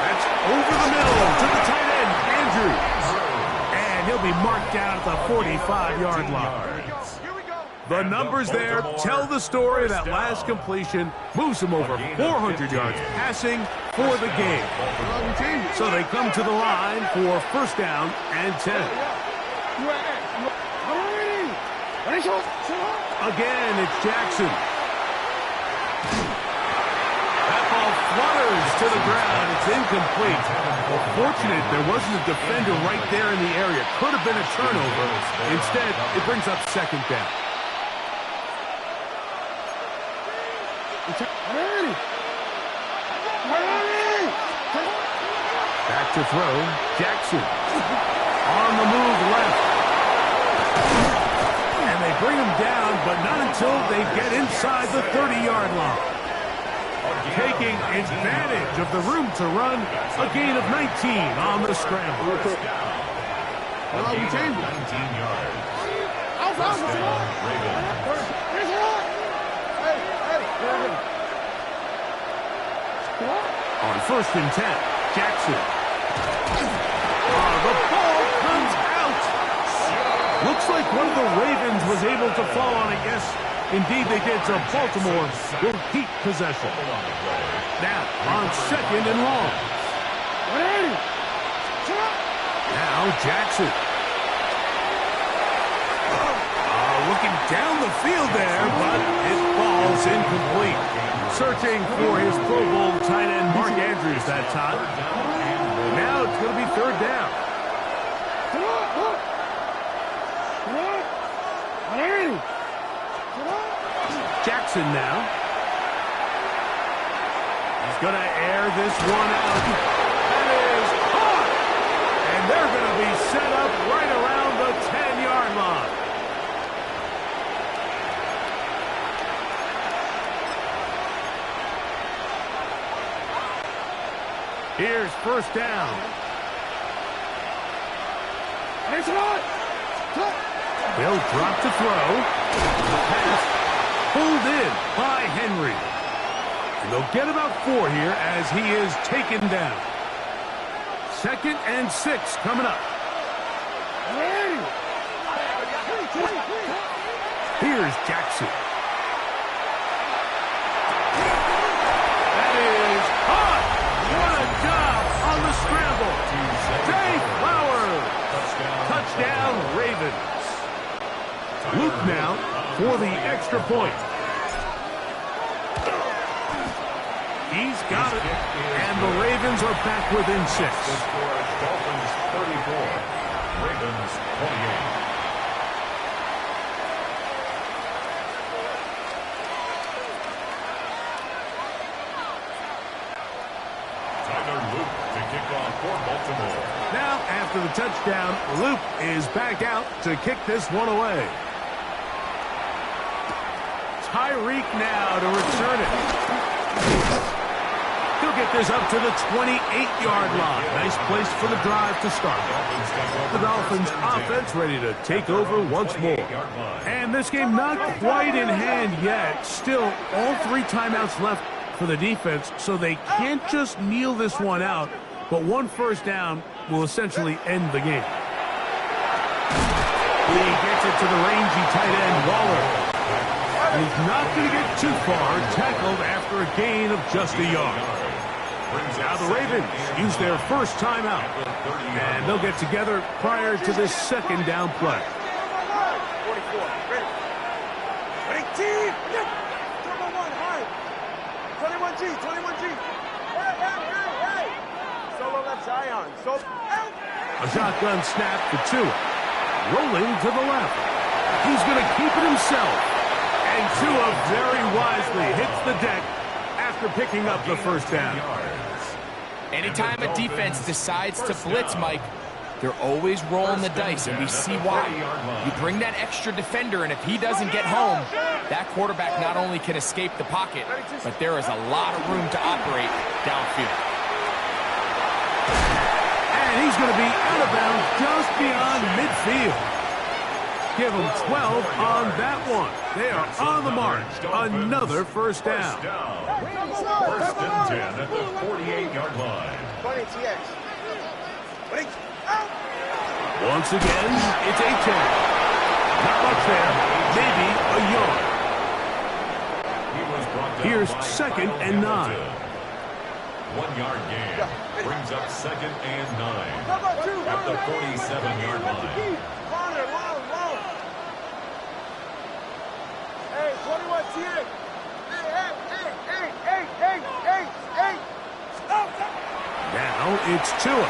That's over the middle to the tight end, Andrews. And he'll be marked down at the 45-yard line. The numbers there tell the story. That last completion moves him over 400 yards passing for the game. So they come to the line for first down and 10. Again, it's Jackson. That ball flutters to the ground. It's incomplete. Well, fortunate there wasn't a defender right there in the area. Could have been a turnover. Instead, it brings up second down. Back to throw. Jackson. On the move left. And they bring him down, but not in until they get inside the 30-yard line. Taking advantage of the room to run, a gain of 19 on the scramble. Well, we changed 19 yards. First down, Ravens. On 1st and 10, Jackson. The ball comes out. Looks like one of the Ravens was able to fall on it. Yes, indeed they did. So Baltimore will keep possession. Now on 2nd and long. Now Jackson. Looking down the field there, but it falls incomplete. Searching for his Pro Bowl tight end Mark Andrews that time. Now it's going to be 3rd down. Jackson now. He's going to air this one out. That is caught! And they're going to be set up right around the 10-yard line. Here's 1st down. They'll drop to throw. The pass pulled in by Henry. And they'll get about 4 here as he is taken down. 2nd and 6 coming up. Here's Jackson. That is caught. What a job on the scramble. Jay Flowers. Touchdown, Ravens. Luke now for the extra point. He's got it. And the Ravens are back within 6. Dolphins 34, Ravens 28. Now, after the touchdown, Luke is back out to kick this one away. Tyreek now to return it. He'll get this up to the 28-yard line. Nice place for the drive to start. The Dolphins offense ready to take over once more. And this game not quite in hand yet. Still, all 3 timeouts left for the defense, so they can't just kneel this one out. But 1 first down will essentially end the game. He gets it to the rangy tight end, Waller. He's not going to get too far, tackled after a gain of just a yard. Now the Ravens use their first timeout, and they'll get together prior to this 2nd down play. 44, ready. Ready, team! Turbo 1, high. 21G, 21G. Hey! Solo left Zion. A shotgun snap for Tua. Rolling to the left. He's going to keep it himself. And Tua very wisely hits the deck after picking up the first down. Anytime a defense decides to blitz, Mike, they're always rolling the dice, and we see why. You bring that extra defender, and if he doesn't get home, that quarterback not only can escape the pocket, but there is a lot of room to operate downfield. And he's going to be out of bounds just beyond midfield. Give them 12 on that one. They are on the march. Another first down. First and 10 at the 48-yard line. Once again, it's a 10. Not much there. Maybe a yard. Here's 2nd and 9. 1 yard gain. Brings up 2nd and 9 at the 47-yard line. Hey, 21 TX. Hey. Now it's Tua.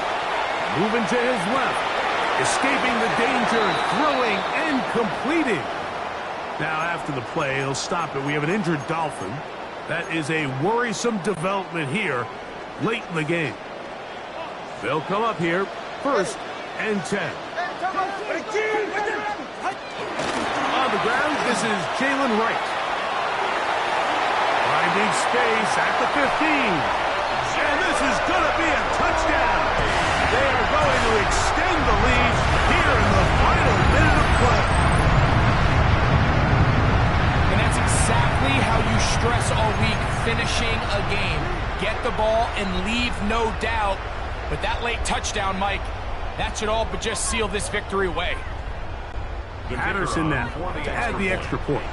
Moving to his left. Escaping the danger, throwing and completing. Now after the play, he'll stop it. We have an injured Dolphin. That is a worrisome development here late in the game. They'll come up here, 1st and 10. On the ground, This is Jalen Wright. Finding space at the 15. And this is going to be a touchdown. They are going to extend the lead here in the final minute of play. And that's exactly how you stress all week, finishing a game. Get the ball and leave no doubt. But that late touchdown, Mike, that should all but just seal this victory away. Patterson now to add the extra point.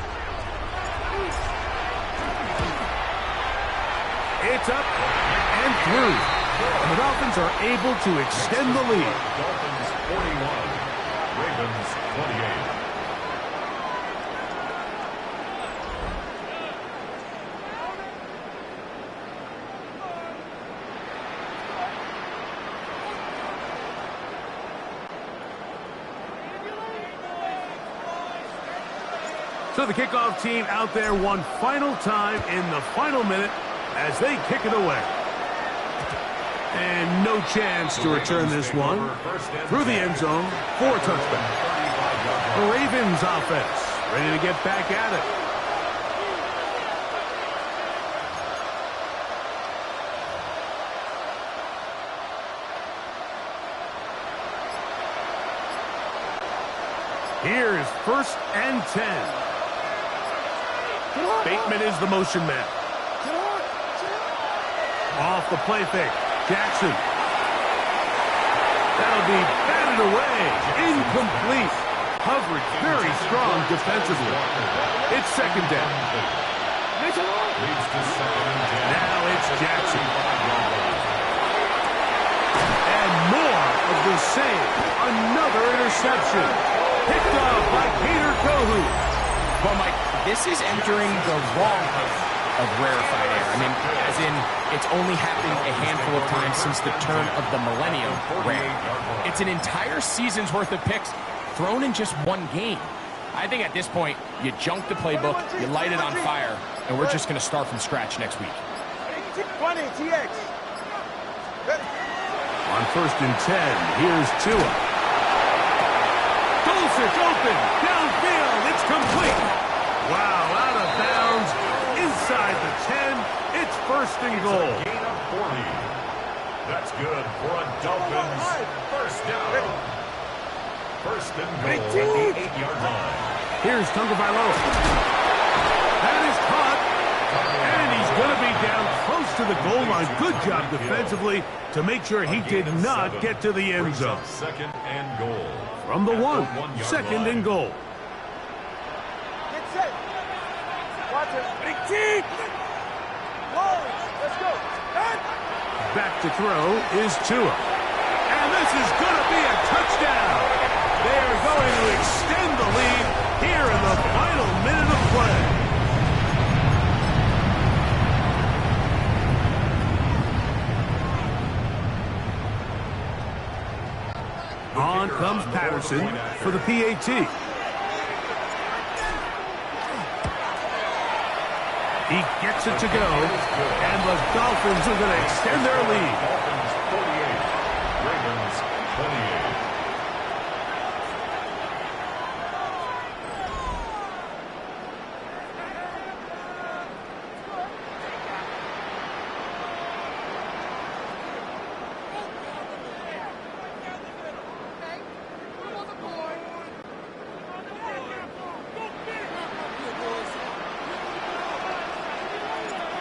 It's up and through. And the Dolphins are able to extend the lead. Dolphins 41, Ravens 28. So the kickoff team out there one final time in the final minute as they kick it away. And no chance to return this one through the end zone for a touchdown. The Ravens offense ready to get back at it. Here's 1st and 10. Bateman is the motion man. Off the play fake. Jackson. That'll be batted away. Incomplete. Coverage very strong defensively. It's 2nd down. Now it's Jackson. And more of the same. Another interception. Picked up by Peter Kohu. Well, Mike, this is entering the wrong hand of rarefied air. I mean, as in, it's only happened a handful of times since the turn of the millennium rare. It's an entire season's worth of picks thrown in just one game. I think at this point, you junk the playbook, you light it on fire, and we're just going to start from scratch next week. 20, TX. On 1st and 10, here's Tua. Dulcich open, downfield, it's complete. Wow, out of bounds, inside the 10, it's 1st and goal. Gain of 40. That's good for a Dolphins 1st down. 1st and goal at the 8-yard line. Here's Tagovailoa. That is caught, and he's going to be down close to the goal line. Good job defensively to make sure he did not get to the end zone. 2nd and goal. From the 1, 2nd and goal. Get set. Watch it. Big team. Let's go. Back to throw is Tua. And this is going to be a touchdown. They are going to extend the lead here in the final minute of play. On comes Patterson for the PAT. He gets it to go, and the Dolphins are going to extend their lead. Dolphins 48, Ravens 28.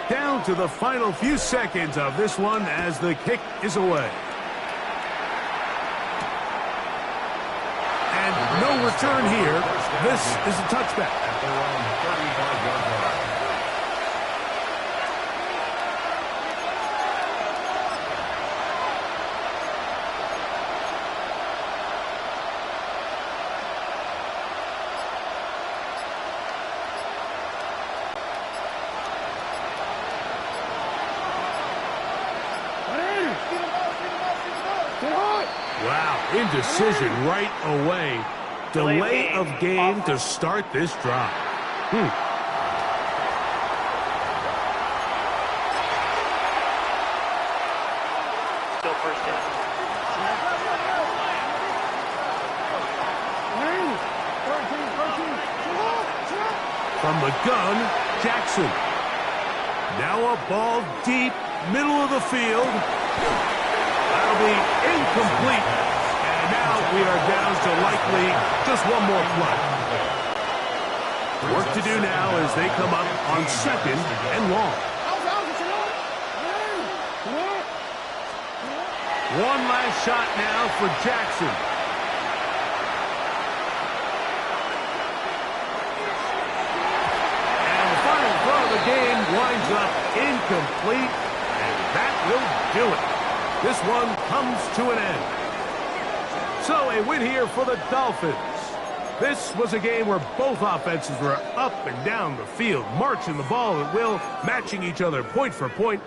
Down to the final few seconds of this one as the kick is away. And no return here. This is a touchback. At their own 35-yard line. Wow, indecision right away. Delay of game to start this drive. Still 1st down. From the gun, Jackson. Now a ball deep, middle of the field. That'll be incomplete. And now we are down to likely just one more play. Work to do now as they come up on 2nd and long. One last shot now for Jackson. And the final throw of the game winds up incomplete, and that will do it. This one comes to an end. So a win here for the Dolphins. This was a game where both offenses were up and down the field, marching the ball at will, matching each other point for point.